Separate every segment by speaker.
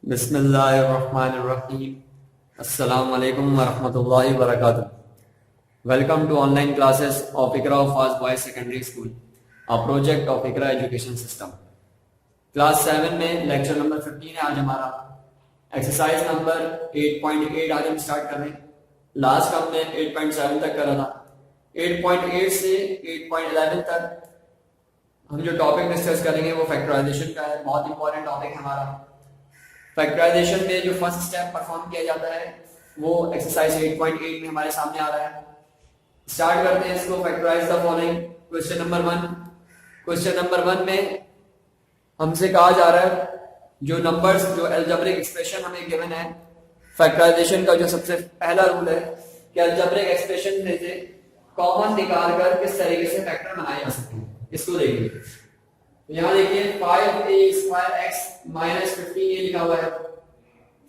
Speaker 1: बिस्मिल्लाहिर्रहमानिर्रहीम। अस्सलामु अलैकुम वरहमतुल्लाहि वबरकातुह। Welcome to online classes of Iqra Fast Boys Secondary School, a project of Iqra Education System. Class 7 में lecture number 15 है आज हमारा। एक्सरसाइज नंबर 8.8 आज हम स्टार्ट कर रहे हैं। लास्ट हमने 8.7 तक करा था। 8.8 से 8.11 तक हम जो टॉपिक डिस्कस करेंगे वो फैक्टराइजेशन का है। बहुत इंपॉर्टेंट टॉपिक है हमारा। फैक्टराइजेशन में जो फर्स्ट स्टेप परफॉर्म किया जाता है वो एक्सरसाइज 8.8 में हमारे सामने आ रहा है। स्टार्ट करते हैं इसको। Factorize the following. Question number 1। Question number 1 में हमसे कहा जा रहा है जो नंबर्स, जो अलजेब्रिक एक्सप्रेशन हमें गिवन है, फैक्टराइजेशन का जो सबसे पहला रूल है कि अलजेब्रिक एक्सप्रेशन में से कॉमन निकाल कर किस तरीके से फैक्टर बनाए जा सकते हैं, इसको देखिए। तो यहाँ देखिए 5a² x - 15a लिखा हुआ है।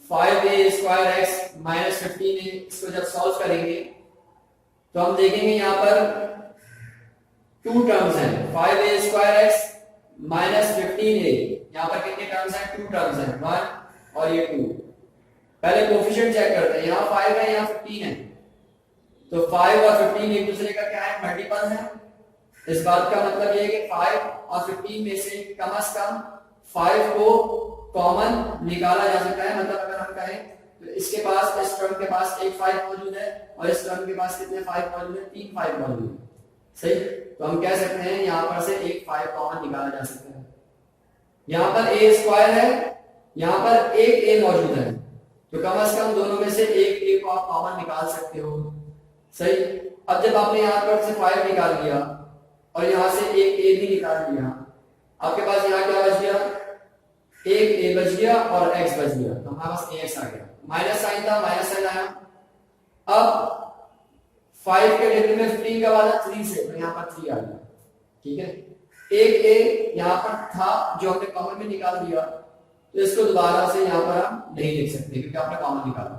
Speaker 1: 5a² x - 15a, इसको जब सॉल्व करेंगे तो हम देखेंगे यहाँ पर टू टर्म्स हैं। 5a² x - 15a, यहाँ पर कितने टर्म्स हैं? टू टर्म्स हैं, 1 और ये 2। पहले कोफिशिएंट चेक करते हैं। यहाँ 5 है, यहाँ 15 है, तो 5 और 15 एक दूसरे का क्या है? मल्टीपल है। इस बात का मतलब ये है कि 5 और 15 में से कम 5 को कॉमन निकाला जा सकता है। मतलब अगर हम कहें तो इसके पास, इस टर्म के पास एक 5 मौजूद है और इस टर्म के पास कितने 5 मौजूद है? 3 5 मौजूद है। सही। तो हम कह सकते हैं यहाँ पर से एक 5 कॉमन निकाला जा सकता है। यहाँ पर a² है, यहाँ पर एक a मौजूद है, तो कम से कम दोनों में से एक a को आप कॉमन निकाल सकते हो। सही। अब जब आपने यहाँ पर से 5 निकाल लिया और यहाँ से एक a भी निकाल लिया, आपके पास यहाँ क्या बच गया? एक a बच गया और x बच गया, तो हमारे पास ax आ गया। माइनस साइन था, माइनस साइन आया। अब 5 के डिग्री में 15 का वाला 3 से, तो यहाँ पर 3 आ गया। ठीक है। एक a यहाँ पर था जो हमने कॉमन में निकाल दिया, तो इसको दोबारा से यहाँ पर हम नहीं लिख सकते क्योंकि आपने कॉमन निकाला।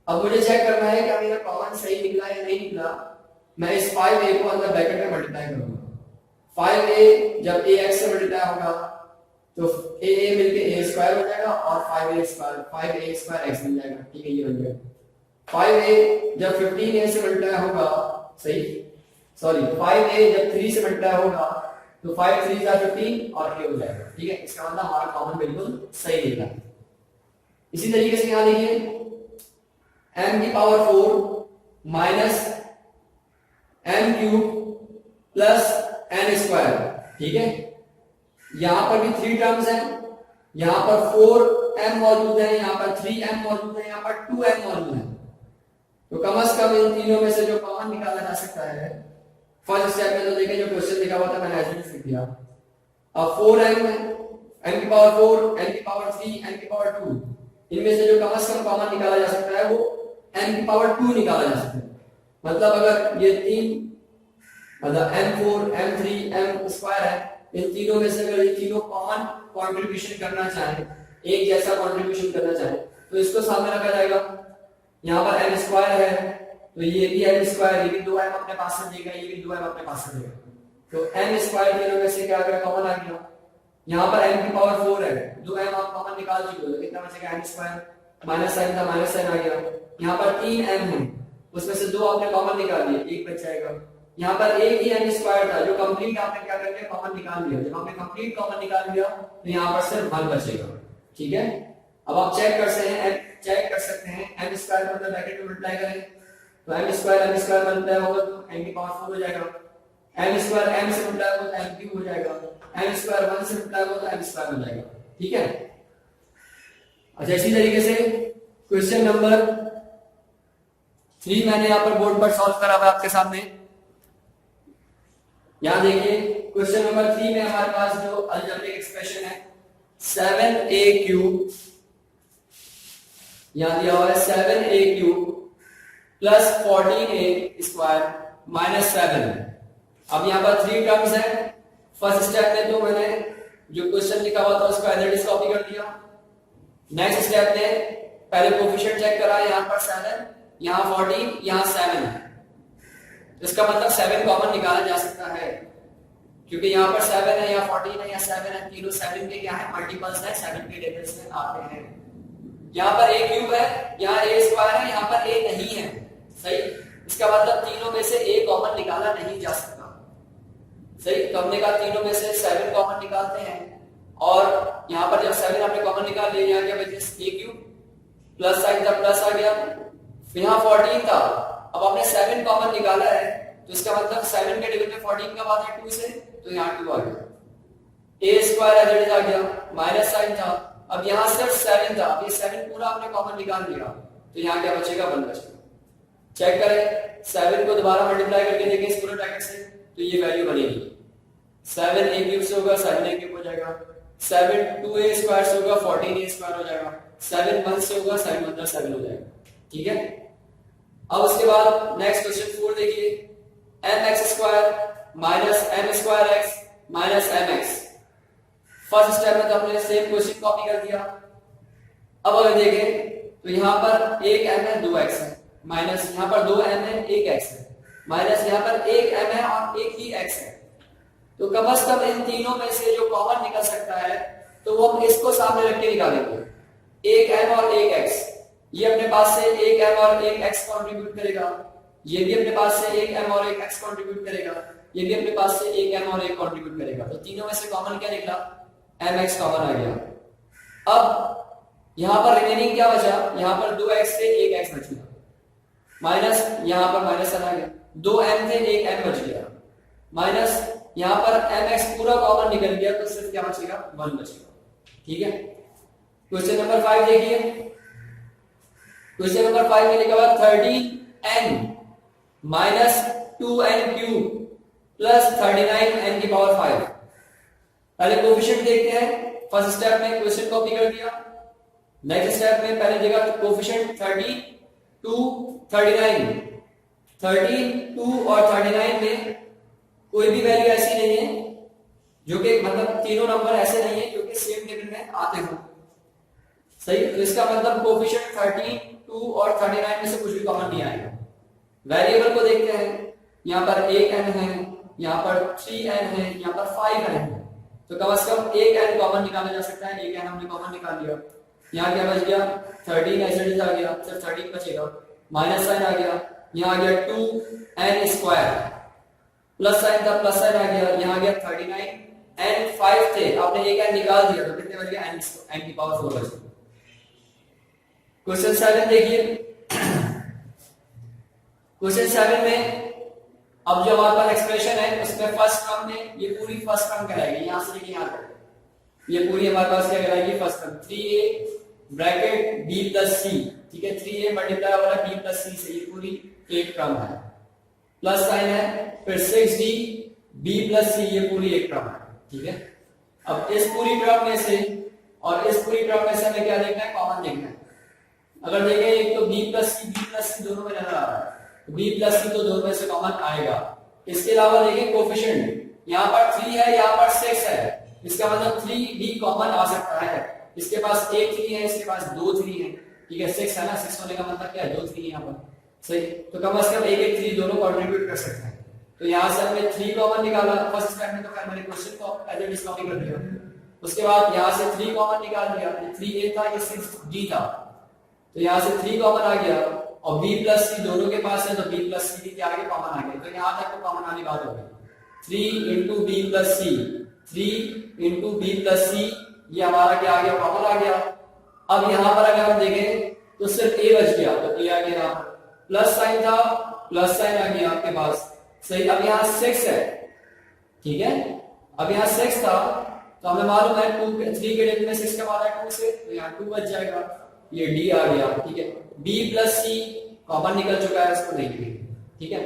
Speaker 1: अब मुझे चेक करना है कि मेरा कॉमन सही निकला या नहीं निकला। मैं इस 5a को अंदर ब्रैकेट में मल्टीप्लाई करूंगा। 5a जब ax से मल्टीप्लाई होगा तो a मिलके a² हो जाएगा और 5a² x मिल जाएगा। ठीक है, ये बन जाएगा। 5a जब 15a से मल्टीप्लाई होगा, सही, सॉरी 5a जब 3 से मल्टीप्लाई होगा तो 5 3 जा 15 और a हो जाएगा। ठीक है, इसका मतलब हमारा कॉमन बिल्कुल सही निकला। इसी तरीके से यहां देखिए m⁴ minus m³ plus n²। ठीक है, यहां पर भी 3 टर्म्स हैं। यहां पर 4m मौजूद है, यहां पर 3m मौजूद है, यहां पर 2m मौजूद है। तो कम से कम इन तीनों में से जो कॉमन निकाला जा सकता है, फर्स्ट स्टेप में तो देखें जो क्वेश्चन लिखा हुआ था मैंने ऐसे ही लिख दिया। अब 4m, m⁴, n⁴, n⁴, इनमें से जो कम से कम कॉमन निकाला जा सकता है वो n⁴ निकाला जा सकता है। मतलब अगर ये 3, मतलब m4, m3, m² है, इन तीनों में से अगर ये तीनों कॉमन कंट्रीब्यूशन करना चाहे, एक जैसा कंट्रीब्यूशन करना चाहे, तो इसको सामने रखा जाएगा। यहाँ पर m² है तो ये भी m², ये भी 2m अपने पास से देगा, ये भी 2m अपने पास से देगा, तो m² तीनों में से क्या आ गया? कॉमन आ गया। यहाँ पर m⁴ है, 2m आप कॉमन निकाल चुके हो, कितना बचेगा? m²। माइनस साइन था, माइनस साइन आ गया। यहाँ पर 3m है, उसमें से 2 आपने कॉमन निकाल दिए, एक बच जाएगा। यहाँ पर एक ही m² था जो कंप्लीट आपने क्या कर लिया? कॉमन निकाल लिया। जब आपने कंप्लीट कॉमन निकाल लिया तो यहाँ पर सिर्फ 1 बचेगा। ठीक है, अब आप चेक कर सकते हैं m² को अंदर ब्रैकेट में मल्टीप्लाई करें तो m² मल्टीप्लाई होगा तो m⁴ हो जाएगा। m² m से मल्टीप्लाई होगा तो m³ हो जाएगा। m² 1 से मल्टीप्लाई होगा तो m² हो जाएगा। ठीक है। अच्छा, इसी तरीके से क्वेश्चन नंबर 3 मैंने यहाँ पर बोर्ड पर सॉल्व करा हुआ आपके सामने। यहां देखिए क्वेश्चन नंबर 3 में हमारे पास जो अलजेब्रिक एक्सप्रेशन है 7a³ यहां दिया हुआ है 7a³ प्लस 14a² माइनस 7। अब यहां पर 3 टर्म्स है। फर्स्ट स्टेप में तो मैंने जो क्वेश्चन लिखा हुआ था उसको एज इट इज कॉपी कर दिया। नेक्स्ट स्टेप में पहले कोफिशिएंट चेक करा, यहां पर 7, यहां 14, यहां 7 है, इसका मतलब 7 कॉमन निकाला जा सकता है क्योंकि यहाँ पर 7 है, यहाँ 14 है, यहाँ 7 है, तीनों 7 के क्या है मल्टीपल्स है, 7 के टेबल्स में आते हैं। यहाँ पर a क्यूब है, यहाँ a स्क्वायर है, यहाँ पर a नहीं है, सही। इसका मतलब तीनों में से a कॉमन निकाला नहीं जा सकता, सही। तो हमने कहा तीनों में से 7 कॉमन निकालते हैं, और यहाँ पर जब 7 आपने कॉमन निकाल लिया, यहाँ क्या बचे a क्यूब, प्लस साइन था प्लस आ गया, यहाँ 14 था, अब आपने 7 कॉमन निकाला है, तो इसका मतलब 7 के टेबल में 14 का बाद है 2 से, तो यहाँ 2 आ गया, a स्क्वायर एज आ गया, माइनस साइन था, अब यहाँ सिर्फ 7 था, अब ये 7 पूरा आपने कॉमन निकाल लिया, तो यहाँ क्या बचेगा 1 बचेगा। चेक करें, 7 को दोबारा मल्टीप्लाई करके देखें इस पूरे ब्रैकेट से, तो ये वैल्यू बनेगी 7 a क्यूब से होगा 7 a क्यूब हो जाएगा, 7 2a स्क्वायर से होगा 14 a स्क्वायर हो जाएगा, 7 1 से होगा 7 1 7 हो जाएगा, ठीक है। अब उसके बाद नेक्स्ट क्वेश्चन 4 देखिए, mx square minus m square x minus mx। First step में तो हमने सेम क्वेश्चन कॉपी कर दिया। अब अगर देखें तो यहाँ पर एक m है 2x है, माइनस यहाँ पर 2m है 1x है, माइनस यहाँ पर 1m है और एक ही x है, तो कम से कम इन तीनों में से जो कॉमन निकल सकता है तो वो हम इसको सामने रख के निकालेंगे, 1m और 1x, ये अपने पास से 1m और 1x कंट्रीब्यूट करेगा, ये भी अपने पास से 1m और 1x कंट्रीब्यूट करेगा, ये भी अपने पास से 1m और 1 कंट्रीब्यूट करेगा, तो तीनों में से कॉमन क्या निकला mx कॉमन आ गया। अब यहां पर रिमेनिंग क्या बचा, यहां पर 2x से 1x बच गया, माइनस यहां पर माइनस आ गया, 2m थे 1m बच गया, माइनस यहां पर mx पूरा कॉमन निकल गया, तो सिर्फ क्या बचेगा 1 बचेगा, ठीक है। क्वेश्चन नंबर 5 देखिए, क्वेश्चन नंबर 5 में लिखा हुआ 13n minus 2n cube plus 39n की पावर 5। पहले कोफिशिएंट देखते हैं, फर्स्ट स्टेप में क्वेश्चन कॉपी कर दिया, नेक्स्ट स्टेप में पहले देखा कोफिशिएंट 30 2 39, 13 2 और 39 में कोई भी वैल्यू ऐसी नहीं है जो कि मतलब तीनों नंबर ऐसे नहीं है जो कि सेम टेबल में आते हो, सही। तो इसका मतलब कोफिशिएंट 13 2 और 39 में से कुछ भी कॉमन नहीं आएगा। वेरिएबल को देखते हैं, यहाँ पर 1n है, यहाँ पर 3n है, यहाँ पर 5n है, तो कम से कम 1n कॉमन निकाला जा सकता है, 1n हमने कॉमन निकाल लिया, यहाँ क्या बच गया 13 ऐसे आ गया, सिर्फ 13 बचेगा, माइनस साइन आ गया, यहाँ आ गया 2n स्क्वायर, प्लस साइन था प्लस साइन आ गया, यहाँ आ गया 39, n 5 थे, आपने 1n निकाल दिया, तो कितने बच गया n की पावर 4 बच गया। क्वेश्चन 7 देखिए, क्वेश्चन 7 में अब जो हमारे पास एक्सप्रेशन है उसमें फर्स्ट टर्म में ये पूरी फर्स्ट टर्म कहलाएगी, यहां से लेके यहां तक ये पूरी हमारे पास क्या कहलाएगी first term, 3a bracket b plus c, ठीक है, 3a मल्टीप्लाई हो रहा है b प्लस c से, ये पूरी एक टर्म है, प्लस साइन है, फिर 6d b प्लस c, ये पूरी एक टर्म है, ठीक है। अब इस पूरी टर्म में से और इस पूरी टर्म में से हमें क्या देखना है, कॉमन देखना है। अगर देखें एक तो b प्लस c दोनों में नजर आ रहा है, b प्लस c तो दोनों में से कॉमन आएगा। इसके अलावा देखें कोफिशिएंट, यहाँ पर 3 है, यहाँ पर 6 है, इसका मतलब 3 भी कॉमन आ सकता है, इसके पास एक 3 है, इसके पास 2 3 है, ठीक है, 6 है ना, 6 होने का मतलब क्या है 2 3 यहाँ पर, सही। तो कम से कम एक एक 3 दोनों कंट्रीब्यूट कर सकते हैं, तो यहाँ से हमने 3 कॉमन निकाला फर्स्ट स्टेप में, तो खैर मैंने क्वेश्चन को एज इट इज कॉपी कर दिया। उसके बाद यहाँ से 3 कॉमन निकाल दिया, ये 3a था, ये 6d था, तो यहाँ से 3 कॉमन आ गया, और b प्लस c दोनों के पास है, तो b प्लस c भी आगे कॉमन आ गया, तो यहाँ तक तो कॉमन वाली बात हो गई, 3 into b plus c, 3 into b plus c, ये हमारा क्या आ गया कॉमन आ गया। अब यहाँ पर अगर हम देखें तो सिर्फ a बच गया, तो a आ गया, यहाँ पर प्लस साइन था प्लस साइन आ गया आपके पास, सही। अब यहाँ 6 है, ठीक है, अब यहाँ 6 था, तो हमें मालूम है 3 के डेट में 6 का वाला है 2 से, तो यहाँ 2 बच जाएगा, ये d आ गया, ठीक है। b प्लस c कॉमन निकल चुका है, इसको देखिए, ठीक है।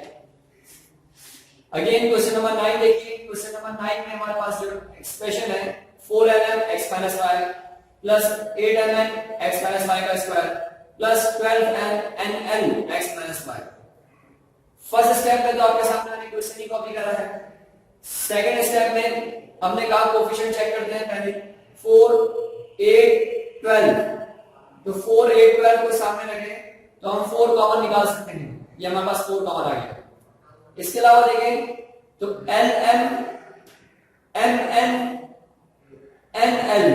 Speaker 1: अगेन क्वेश्चन नंबर 9 देखिए, क्वेश्चन नंबर 9 में हमारे पास जो एक्सप्रेशन है 4ln x minus y plus 8ln x minus y का square plus 12nl x minus y। First step में तो आपके सामने मैंने क्वेश्चन ही कॉपी करा है। सेकंड स्टेप में हमने कहा कोफिशिएंट चेक करते हैं पहले, 4 8 12, तो 4 8 12 को सामने रखें तो हम 4 कॉमन निकाल सकते हैं, ये हमारे पास 4 कॉमन आ गया। इसके अलावा देखें तो ln M N N L.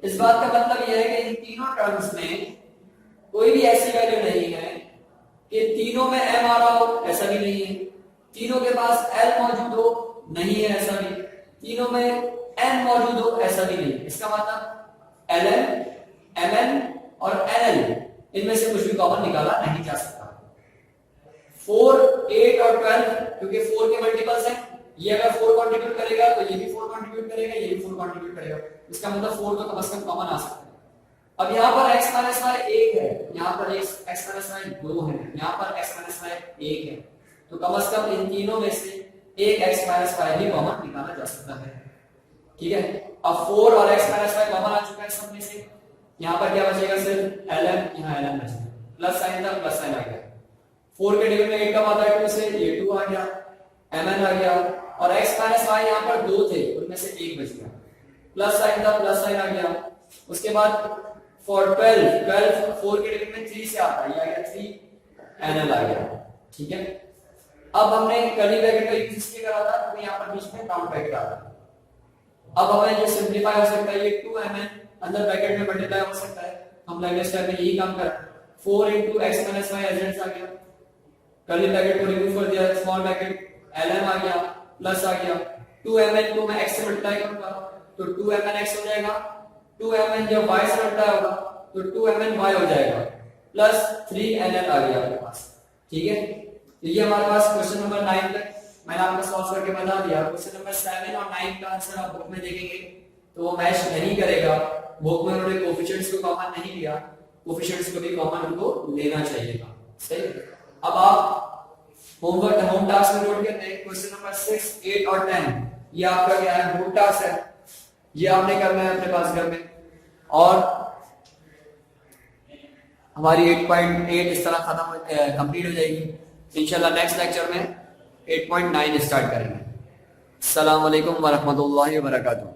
Speaker 1: इस बात का मतलब यह है कि इन तीनों टर्म्स में कोई भी ऐसी वैल्यू नहीं है कि तीनों में एम आ रहा हो, ऐसा भी नहीं है। तीनों के पास एल मौजूद हो, नहीं है ऐसा भी। तीनों में एन मौजूद हो, ऐसा भी नहीं। इसका मतलब एल एन, एम एन और एन एल इनमें से कुछ भी कॉमन निकाला नहीं जा सकता। 4, 8 और 12 क्योंकि 4 के मल्टीपल्स हैं, ये अगर 4 कंट्रीब्यूट करेगा तो ये भी 4 कंट्रीब्यूट करेगा, ये भी 4 कंट्रीब्यूट करेगा। इसका मतलब 4 तो कम से कम कॉमन आ सकता है। अब यहाँ पर x माइनस वाई 1 है, यहाँ पर x माइनस वाई 2 है, यहाँ पर x माइनस वाई 1 है, तो कम से कम इन तीनों में से एक x माइनस वाई भी कॉमन निकाला जा सकता है। ठीक है, अब 4 और x माइनस वाई कॉमन आ चुका है सब में से। यहाँ पर क्या बचेगा, सिर्फ ln, यहाँ ln बचेगा, प्लस साइन था, प्लस साइन आ गया। 4 के डिवीजन में 1 कब आता है 2 से, ये 2 आ गया, mn आ गया, और x माइनस वाई यहाँ पर 2 थे, उनमें से 1 बच गया, प्लस साइन था, प्लस साइन आ गया। उसके बाद फॉर 12 4 के डिवीजन में 3 से आता है, ये आ गया 3 nl आ गया। ठीक है, अब हमने कर्ली ब्रैकेट का यूज इसलिए करा था क्योंकि यहाँ पर बीच में काउंट ब्रैकेट आता है। अब हमें जो सिंपलीफाई हो सकता है, ये 2mn अंदर ब्रैकेट में मल्टीप्लाई हो सकता है, हम लैंग्वेज स्टाइल में यही काम कर। 4 into x minus y एजेंट्स आ गया, कर्ली ब्रैकेट को रिमूव कर दिया, स्मॉल ब्रैकेट ln आ गया, प्लस आ गया, 2mn को मैं x से मल्टीप्लाई करूंगा तो 2mn x हो जाएगा, 2mn जब y से मल्टीप्लाई होगा तो 2mn y हो जाएगा, प्लस 3nl आ गया आपके पास। ठीक है, तो ये हमारे पास क्वेश्चन नंबर 9 तक मैंने आपको सॉल्व करके बता दिया। क्वेश्चन नंबर 7 और 9 का आंसर आप बुक में देखेंगे तो वो मैच नहीं करेगा, बुक में उन्होंने कोएफिशिएंट्स को कॉमन नहीं लिया, कोएफिशिएंट्स को भी कॉमन उनको लेना चाहिए था। सही, अब आप होमवर्क होम टास्क में नोट करते हैं क्वेश्चन नंबर 6, 8 और 10, ये आपका क्या है, होम टास्क है, ये आपने करना है अपने पास घर में। और हमारी 8.8 इस तरह खत्म कंप्लीट हो जाएगी। इंशाल्लाह नेक्स्ट लेक्चर में 8.9 स्टार्ट करेंगे। अस्सलाम वालेकुम व रहमतुल्लाहि व बरकातुहू।